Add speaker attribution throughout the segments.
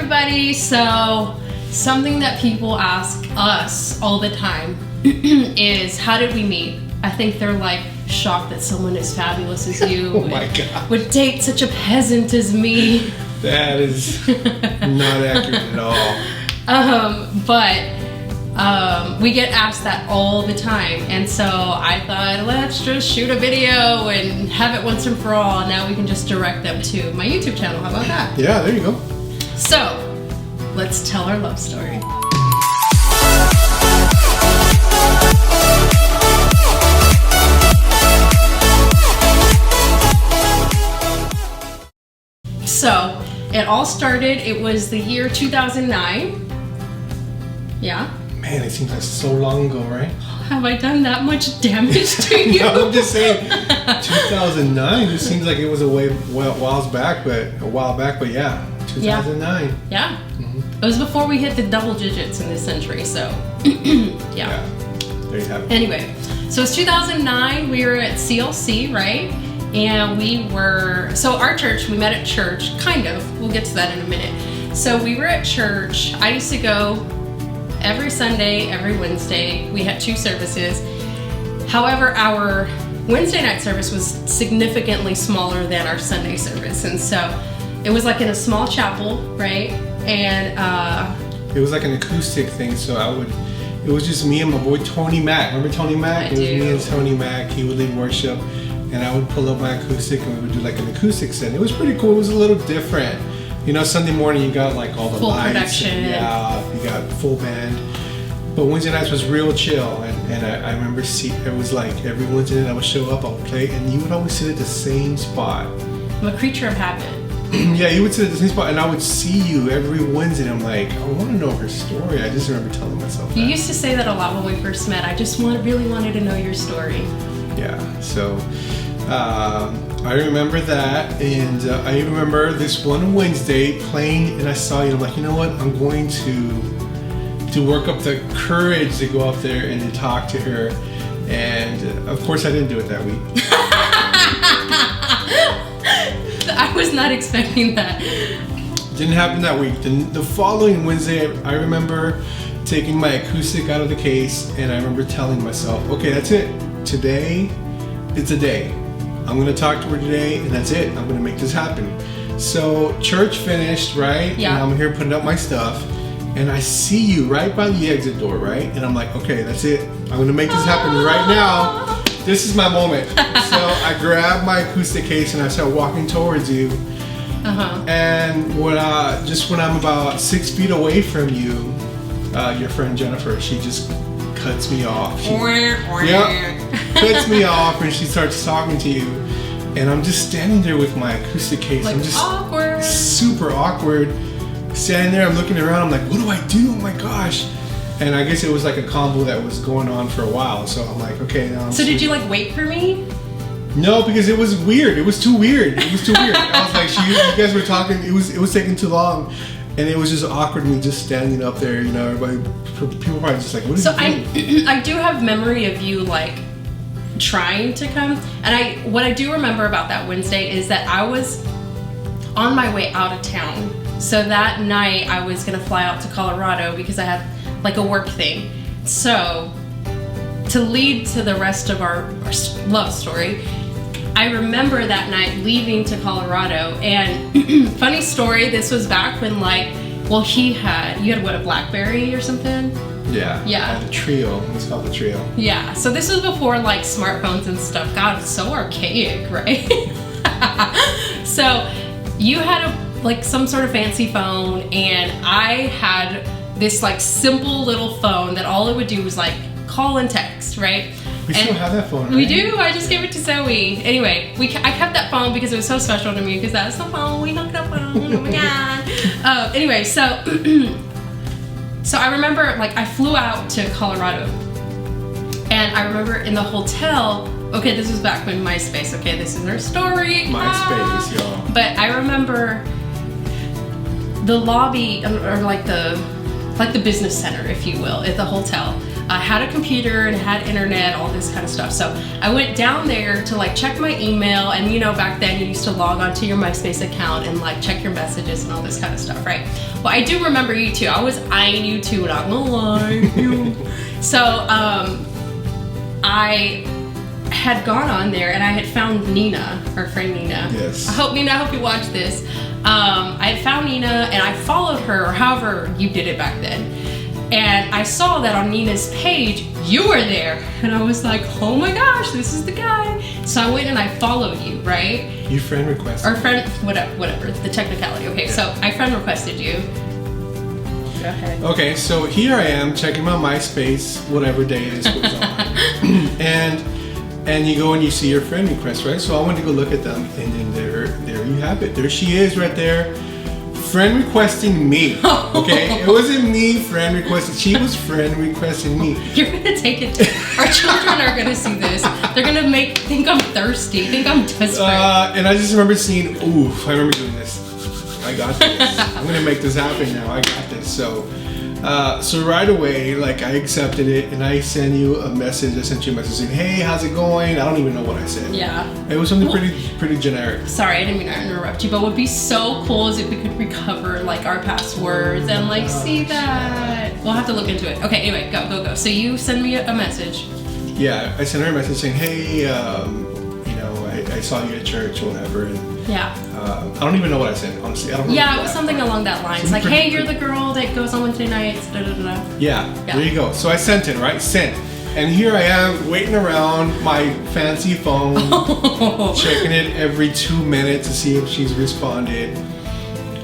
Speaker 1: everybody. So something that people ask us all the time is, how did we meet? I think they're like shocked that someone as fabulous as you
Speaker 2: Oh my God.
Speaker 1: would date such a peasant as me.
Speaker 2: That is not accurate at all.
Speaker 1: But we get asked that all the time, and so I thought, let's just shoot a video and have it once and for all, and now we can just direct them to my YouTube channel. How about that?
Speaker 2: Yeah, there you go.
Speaker 1: So, let's tell our love story. So, it all started, it was the year 2009. Yeah?
Speaker 2: Man, it seems like so long ago, right?
Speaker 1: Have I done that much damage to you?
Speaker 2: No, I'm just saying, 2009. It seems like it was a while back, but yeah, 2009.
Speaker 1: Yeah. It was before we hit the double digits in this century, so yeah.
Speaker 2: There you have it.
Speaker 1: Anyway, so it's 2009. We were at CLC, right? And our church, we met at church, kind of. We'll get to that in a minute. So we were at church. I used to go every Sunday, every Wednesday. We had 2 services. However, our Wednesday night service was significantly smaller than our Sunday service. And so it was like in a small chapel, right? And
Speaker 2: it was like an acoustic thing, so it was just me and my boy Tony Mack. Remember Tony Mack? It was me and Tony Mack. He would lead worship, and I would pull up my acoustic and we would do like an acoustic set. It was pretty cool. It was a little different. You know, Sunday morning you got like all the
Speaker 1: full
Speaker 2: lights.
Speaker 1: Production.
Speaker 2: You got full band. But Wednesday nights was real chill, and I remember it was like every Wednesday night I would show up, I would play, and you would always sit at the same spot.
Speaker 1: I'm a creature of habit.
Speaker 2: Yeah, you would sit at the same spot, and I would see you every Wednesday, and I'm like, I want to know her story. I just remember telling myself that.
Speaker 1: You used to say that a lot when we first met. I just really wanted to know your story.
Speaker 2: Yeah, so I remember that, and I remember this one Wednesday playing, and I saw you. I'm like, you know what? I'm going to work up the courage to go up there and to talk to her, and of course I didn't do it that week.
Speaker 1: I was not expecting that.
Speaker 2: Didn't happen that week. The following Wednesday, I remember taking my acoustic out of the case, and I remember telling myself, okay, that's it. Today, it's a day. I'm gonna talk to her today, and that's it. I'm gonna make this happen. So church finished, right?
Speaker 1: Yeah.
Speaker 2: And I'm here putting up my stuff, and I see you right by the exit door, right? And I'm like, okay, that's it. I'm gonna make this happen right now. This is my moment. So I grabbed my acoustic case and I start walking towards you. And when I'm about 6 feet away from you, your friend Jennifer, she just cuts me off. Cuts me off, and she starts talking to you. And I'm just standing there with my acoustic case.
Speaker 1: Like,
Speaker 2: I'm just
Speaker 1: awkward.
Speaker 2: Super awkward. Standing there, I'm looking around. I'm like, what do I do? Oh my gosh. And I guess it was like a combo that was going on for a while. So I'm like, okay, now.
Speaker 1: So did you like wait for me?
Speaker 2: No, because it was weird. It was too weird. I was like, you guys were talking. It was taking too long, and it was just awkward. Me just standing up there. You know, people probably just like, what is he doing?
Speaker 1: I do have memory of you like trying to come, and what I do remember about that Wednesday is that I was on my way out of town. So that night I was gonna fly out to Colorado because I had like a work thing. So to lead to the rest of our love story, I remember that night leaving to Colorado, and funny story, this was back when you had what, a BlackBerry or something?
Speaker 2: Yeah. The Trio. It's called the Trio.
Speaker 1: Yeah. So this was before like smartphones and stuff. God, it's so archaic, right? So you had some sort of fancy phone, and I had this like simple little phone that all it would do was like call and text, right?
Speaker 2: We still have that phone, right?
Speaker 1: We do. I just gave it to Zoe. Anyway, I kept that phone because it was so special to me, because that's the phone we hooked up on. Oh my god. Anyway, so I remember I flew out to Colorado, and I remember in the hotel. Okay, this was back when MySpace. Okay, this is our story.
Speaker 2: MySpace, y'all.
Speaker 1: But I remember the lobby, or like the business center, if you will, at the hotel. I had a computer and had internet, all this kind of stuff. So I went down there to like check my email, and you know, back then you used to log onto your MySpace account and like check your messages and all this kind of stuff, right? Well, I do remember you too. I was eyeing you too, not gonna lie. So I had gone on there and I had found Nina, our friend Nina.
Speaker 2: Yes.
Speaker 1: Nina, I hope you watch this. I had found Nina and I followed her, or however you did it back then. And I saw that on Nina's page, you were there. And I was like, oh my gosh, this is the guy. So I went and I followed you, right?
Speaker 2: You friend requested.
Speaker 1: Or friend, whatever, the technicality. Okay, so I friend requested you. Go ahead.
Speaker 2: Okay, so here I am checking my MySpace, whatever day this was on. and you go and you see your friend request, right? So I went to go look at them, and then there you have it. There she is right there. Friend requesting me. Okay, it wasn't me friend requesting. She was friend requesting me.
Speaker 1: You're gonna take it. Our children are gonna see this. They're gonna think I'm thirsty. Think I'm desperate.
Speaker 2: And I just remember seeing. Oof! I remember doing this. I got this. I'm gonna make this happen now. I got this. So right away, like I accepted it, and I sent you a message. I sent you a message saying, "Hey, how's it going?" I don't even know what I said.
Speaker 1: Yeah.
Speaker 2: It was something pretty generic.
Speaker 1: Sorry, I didn't mean to interrupt you, but what would be so cool is if we could recover like our passwords and like see that. We'll have to look into it. Okay, anyway, go. So you send me a message.
Speaker 2: Yeah, I sent her a message saying, "Hey, I saw you at church or whatever." And,
Speaker 1: yeah.
Speaker 2: I don't even know what I said, honestly. I don't remember.
Speaker 1: Yeah, it was something along that lines. Like, hey, you're the girl that goes on Wednesday nights. Da, da, da, da.
Speaker 2: Yeah, there you go. So I sent it, right? Sent. And here I am waiting around my fancy phone, checking it every 2 minutes to see if she's responded.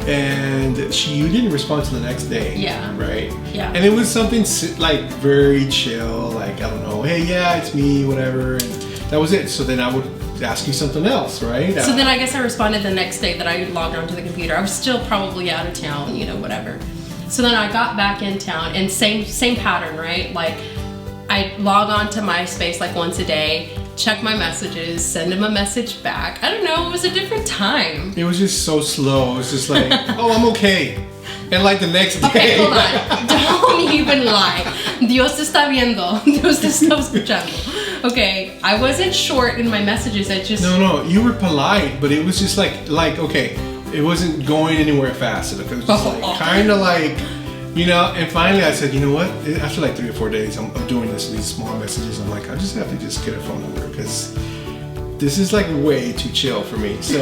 Speaker 2: And you didn't respond till the next day.
Speaker 1: Yeah.
Speaker 2: Right?
Speaker 1: Yeah.
Speaker 2: And it was something like very chill, like, I don't know, hey, yeah, it's me, whatever. And that was it. So then I would ask you something else, right?
Speaker 1: So then I guess I responded the next day that I logged onto the computer. I was still probably out of town, whatever. So then I got back in town, and same pattern, right? Like I log on to MySpace like once a day, check my messages, send him a message back. I don't know, it was a different time.
Speaker 2: It was just so slow. It was just like, oh, I'm okay. And like the next day.
Speaker 1: Okay, hold on. Don't even lie. Dios te está viendo. Dios te está escuchando. Okay, I wasn't short in my messages. I just...
Speaker 2: No, you were polite, but it was just like okay, it wasn't going anywhere fast. It was just like, kind of like, and finally I said, you know what? After like 3 or 4 days, I'm doing these small messages. I'm like, I just have to just get a phone number because this is like way too chill for me. So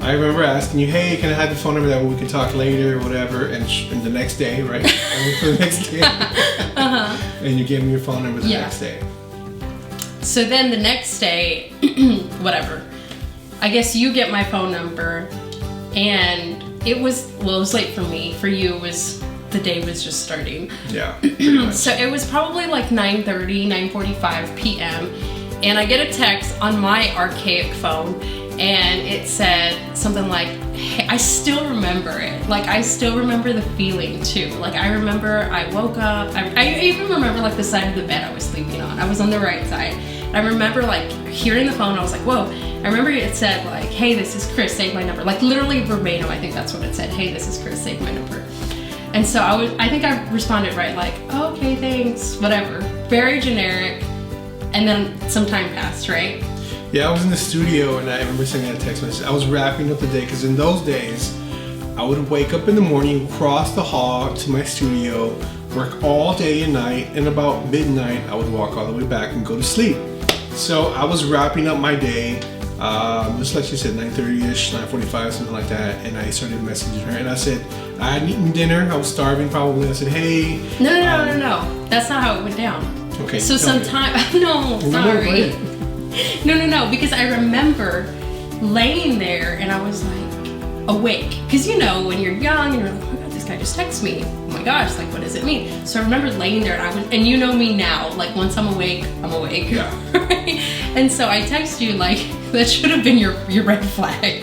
Speaker 2: I remember asking you, hey, can I have the phone number that we can talk later or whatever? And the next day, right? I went for the next day. And you gave me your phone number the next day.
Speaker 1: So then the next day, whatever, I guess you get my phone number, and it was late for me. For you, the day was just starting.
Speaker 2: Yeah, pretty much.
Speaker 1: So it was probably like 9:30, 9:45 p.m. And I get a text on my archaic phone, and it said something like, hey, I still remember it. Like, I still remember the feeling too. Like, I remember I woke up. I even remember like the side of the bed I was sleeping on. I was on the right side. I remember like hearing the phone. I was like, whoa. I remember it said like, hey, this is Chris, save my number. Like literally verbatim, I think that's what it said. Hey, this is Chris, save my number. And so I think I responded right, like, oh, okay, thanks, whatever. Very generic. And then some time passed, right?
Speaker 2: Yeah, I was in the studio and I remember sending a text message. I was wrapping up the day because in those days, I would wake up in the morning, cross the hall to my studio, work all day and night, and about midnight, I would walk all the way back and go to sleep. So I was wrapping up my day, just like she said, 9:30ish, 9:45, something like that, and I started messaging her, and I said, I hadn't eaten dinner, I was starving probably. I said, hey.
Speaker 1: No. That's not how it went down.
Speaker 2: Okay.
Speaker 1: So sometime, no, sorry. No, because I remember laying there and I was like awake. Because when you're young and you're like, oh my God, this guy just texted me. Oh my gosh, like what does it mean? So I remember laying there and you know me now, like once I'm awake, I'm awake.
Speaker 2: Yeah.
Speaker 1: Right? And so I text you like, that should have been your red flag.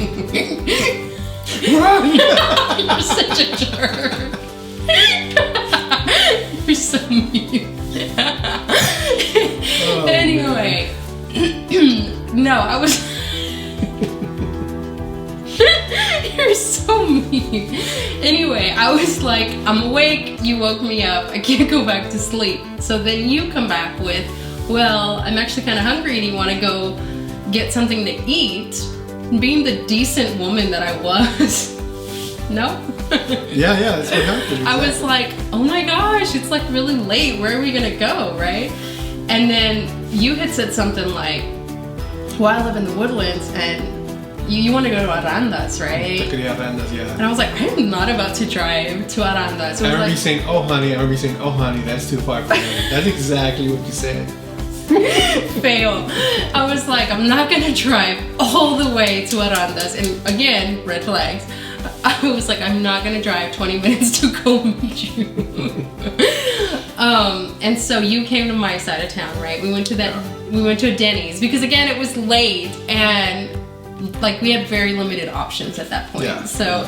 Speaker 2: Run!
Speaker 1: You're such a jerk. You're so mean. Anyway, no, I was. You're were so mean. Anyway, I was like, I'm awake, you woke me up, I can't go back to sleep. So then you come back with, well, I'm actually kind of hungry, do you want to go get something to eat? Being the decent woman that I was, no?
Speaker 2: Yeah, that's what happened. Exactly.
Speaker 1: I was like, oh my gosh, it's like really late, where are we gonna go, right? And then you had said something like, well, I live in the Woodlands and you want to go to Arandas, right?
Speaker 2: Arandas, yeah.
Speaker 1: And I was like, I'm not about to drive to Arandas.
Speaker 2: I remember you saying, oh honey, that's too far for me. That's exactly what you said.
Speaker 1: Fail. I was like, I'm not gonna drive all the way to Arandas. And again, red flags. I was like, I'm not gonna drive 20 minutes to go meet you. And so you came to my side of town, right? We went to a Denny's because again, it was late and like we had very limited options at that point. Yeah, so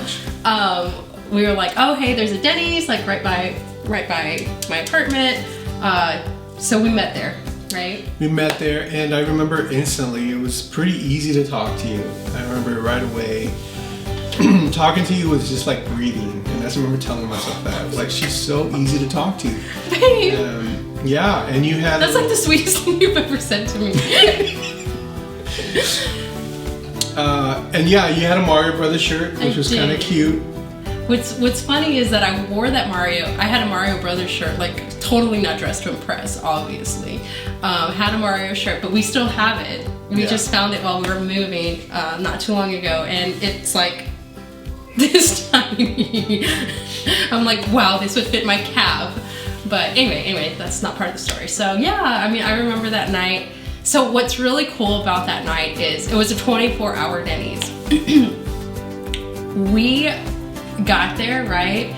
Speaker 1: we were like, oh hey, there's a Denny's like right by my apartment. So we met there, right? We met there,
Speaker 2: and I remember instantly it was pretty easy to talk to you. I remember right away talking to you was just like breathing, and I just remember telling myself that. I was like, she's so easy to talk to.
Speaker 1: Babe.
Speaker 2: Yeah, and you had...
Speaker 1: That's like the sweetest thing you've ever said to me.
Speaker 2: And yeah, you had a Mario Brothers shirt, which was kind of cute.
Speaker 1: What's funny is that I wore that I had a Mario Brothers shirt, like totally not dressed to impress, obviously. Had a Mario shirt, but we still have it. We just found it while we were moving not too long ago, and it's like this tiny. I'm like, wow, this would fit my cab. But anyway, that's not part of the story. So yeah, I mean, I remember that night. So what's really cool about that night is it was a 24-hour Denny's. We got there, right?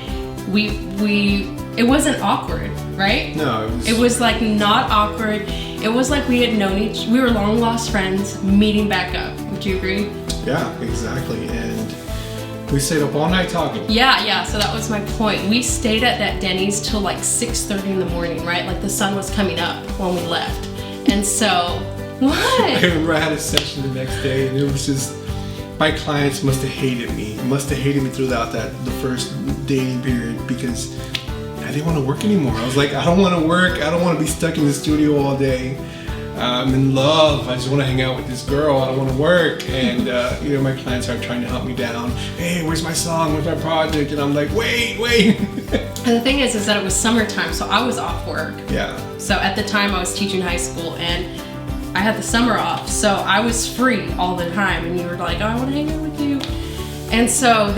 Speaker 1: It wasn't awkward, right?
Speaker 2: No,
Speaker 1: it was like not awkward. It was like we had known we were long lost friends meeting back up. Would you agree?
Speaker 2: Yeah, exactly. And we stayed up all night talking.
Speaker 1: Yeah, so that was my point. We stayed at that Denny's till like 6:30 in the morning, right? Like the sun was coming up when we left. And so, what?
Speaker 2: I remember I had a session the next day and it was just, my clients must have hated me. Must have hated me throughout the first dating period because I didn't want to work anymore. I was like, I don't want to work. I don't want to be stuck in the studio all day. I'm in love. I just want to hang out with this girl. I don't want to work. And my clients are trying to help me down. Hey, where's my song? Where's my project? And I'm like, wait.
Speaker 1: And the thing is that it was summertime, so I was off work.
Speaker 2: Yeah.
Speaker 1: So at the time I was teaching high school and I had the summer off, so I was free all the time. And you were like, oh, I want to hang out with you. And so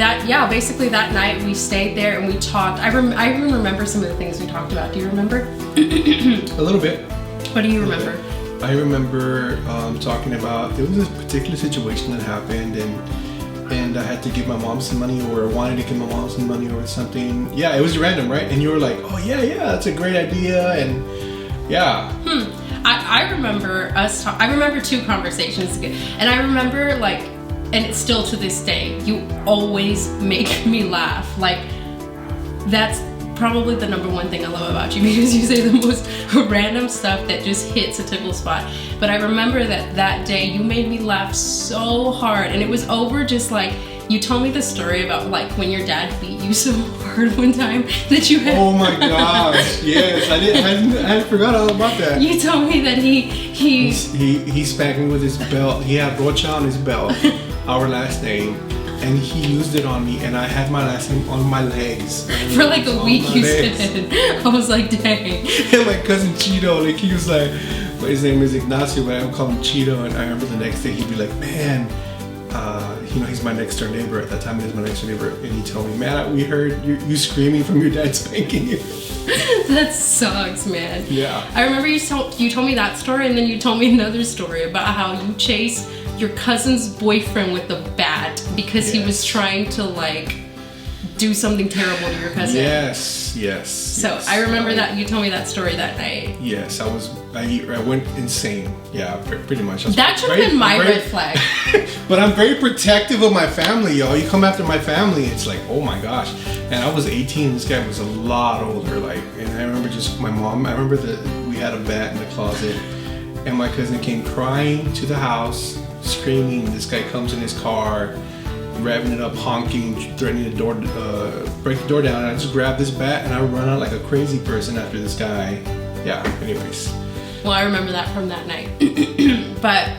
Speaker 1: basically that night we stayed there and we talked. I even remember some of the things we talked about. Do you remember?
Speaker 2: A little bit.
Speaker 1: What do you remember?
Speaker 2: I remember talking about, there was a particular situation that happened and I had to give my mom some money or wanted to give my mom some money or something. Yeah, it was random, right? And you were like, oh yeah, that's a great idea. And yeah.
Speaker 1: I remember I remember two conversations and I remember like, and it's still to this day, you always make me laugh. Like that's probably the number one thing I love about you because you say the most random stuff that just hits a tickle spot. But I remember that day you made me laugh so hard and it was over just like, you told me the story about like when your dad beat you so hard one time that you had.
Speaker 2: Oh my gosh, yes, I forgot all about that.
Speaker 1: You told me that he
Speaker 2: spanked me with his belt. He had Rocha on his belt, our last name. And he used it on me, and I had my last name on my legs.
Speaker 1: For like a week, you said. I was like, dang.
Speaker 2: And my cousin Cheeto, like he was like, his name is Ignacio, but I would call him Cheeto. And I remember the next day he'd be like, man, he's my next door neighbor. At that time, he was my next door neighbor, and he told me, man, we heard you screaming from your dad spanking you.
Speaker 1: That sucks, man.
Speaker 2: Yeah.
Speaker 1: I remember you told me that story, and then you told me another story about how you chased your cousin's boyfriend with a bat because he was trying to like do something terrible to your cousin.
Speaker 2: Yes.
Speaker 1: So I remember that you told me that story that night.
Speaker 2: Yes, I went insane. Yeah, pretty much.
Speaker 1: That should have been my red flag.
Speaker 2: But I'm very protective of my family, y'all. You come after my family, it's like, oh my gosh. And I was 18. This guy was a lot older. Like, and I remember just my mom. I remember that we had a bat in the closet, and my cousin came crying to the house, screaming. This guy comes in his car revving it up, honking, threatening the door, break the door down. And I just grab this bat and I run out like a crazy person after this guy. Yeah, anyways.
Speaker 1: Well, I remember that from that night. But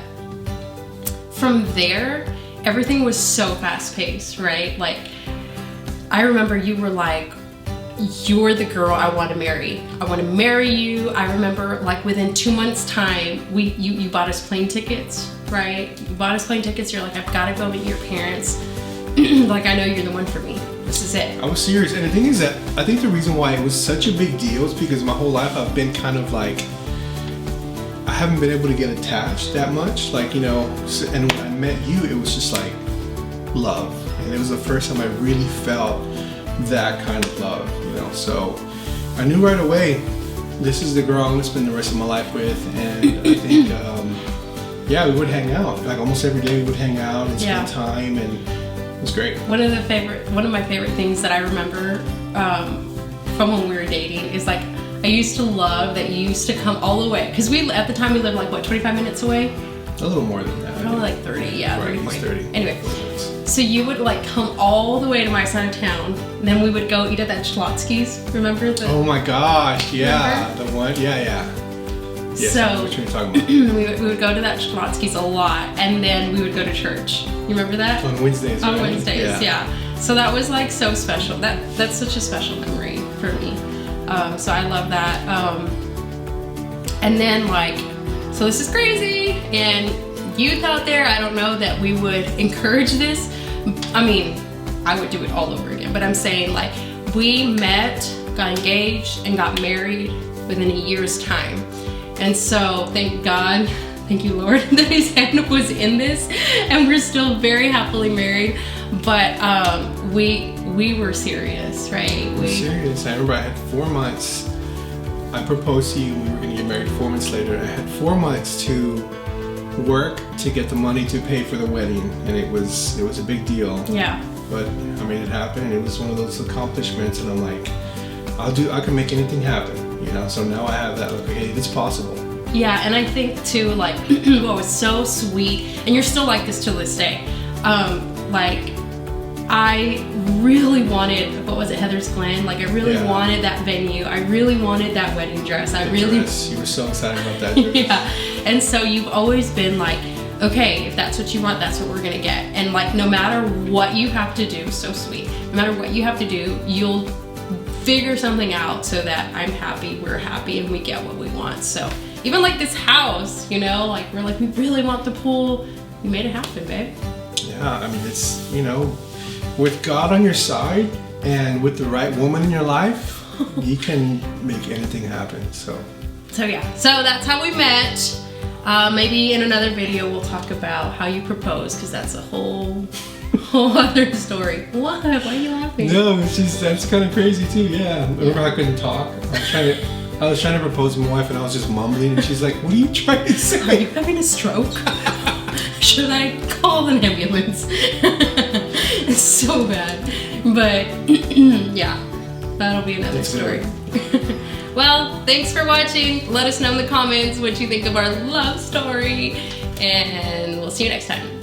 Speaker 1: from there, everything was so fast paced, right? Like, I remember you were like, you're the girl I want to marry. I want to marry you. I remember like within 2 months time, you bought us plane tickets, right? You bought us plane tickets. You're like, I've got to go meet your parents. Like, I know you're the one for me. This is it.
Speaker 2: I was serious. And the thing is that I think the reason why it was such a big deal is because my whole life I've been kind of like, I haven't been able to get attached that much. Like, you know, and when I met you, it was just like love. And it was the first time I really felt that kind of love, you know. So I knew right away, this is the girl I'm gonna spend the rest of my life with. And I think, yeah, we would hang out. Like almost every day we would hang out and spend time, and it was great.
Speaker 1: One of my favorite things that I remember from when we were dating is like, I used to love that you used to come all the way, because at the time we lived like what, 25 minutes away?
Speaker 2: A little more than that.
Speaker 1: Probably like 30, yeah,
Speaker 2: right,
Speaker 1: 30, 40.
Speaker 2: 30.
Speaker 1: Anyway, so you would like come all the way to my side of town, and then we would go eat at that Schlotzsky's. Remember the?
Speaker 2: Oh my gosh, yeah,
Speaker 1: remember?
Speaker 2: the one, yeah. Yes,
Speaker 1: So
Speaker 2: I know what you're talking about.
Speaker 1: we would go to that Schlotzsky's a lot, and then we would go to church. You remember that?
Speaker 2: On Wednesdays.
Speaker 1: On
Speaker 2: right?
Speaker 1: Wednesdays, yeah. So that was like so special. That's such a special memory for me. So I love that. And then like, so this is crazy, and youth out there, I don't know that we would encourage this. I mean, I would do it all over again, but I'm saying like, we met, got engaged, and got married within a year's time. And so thank God, thank you Lord, that his hand was in this, and we're still very happily married. But we were serious, right?
Speaker 2: We were serious. I remember I had 4 months. I proposed to you, we were gonna get married 4 months later. I had 4 months to work to get the money to pay for the wedding, and it was a big deal.
Speaker 1: Yeah.
Speaker 2: But I made it happen, and it was one of those accomplishments, and I'm like, I can make anything happen, you know. So now I have that, like, hey, it's possible. Yeah,
Speaker 1: and I think too, like, what was so sweet, and you're still like this to this day. Like, I really wanted, what was it, Heather's Glen? Like, I really wanted that venue. I really wanted that wedding dress.
Speaker 2: You were so excited about that dress.
Speaker 1: Yeah, and so you've always been like, okay, if that's what you want, that's what we're gonna get. And like, no matter what you have to do, so sweet, no matter what you have to do, you'll figure something out so that I'm happy, we're happy, and we get what we want. So even like this house, you know, like we're like, we really want the pool. We made it happen, babe.
Speaker 2: Yeah, I mean, it's, you know, with God on your side and with the right woman in your life, you can make anything happen. So
Speaker 1: yeah, so that's how we met. Maybe in another video we'll talk about how you proposed, because that's a whole other story. What? Why are you laughing?
Speaker 2: No, it's just, that's kind of crazy too. Yeah, remember I couldn't talk. I was trying to propose to my wife, and I was just mumbling, and she's like, "What are you trying to say?
Speaker 1: Are you having a stroke? Should I call an ambulance?" It's so bad. But yeah, that'll be another story. Well, thanks for watching. Let us know in the comments what you think of our love story, and we'll see you next time.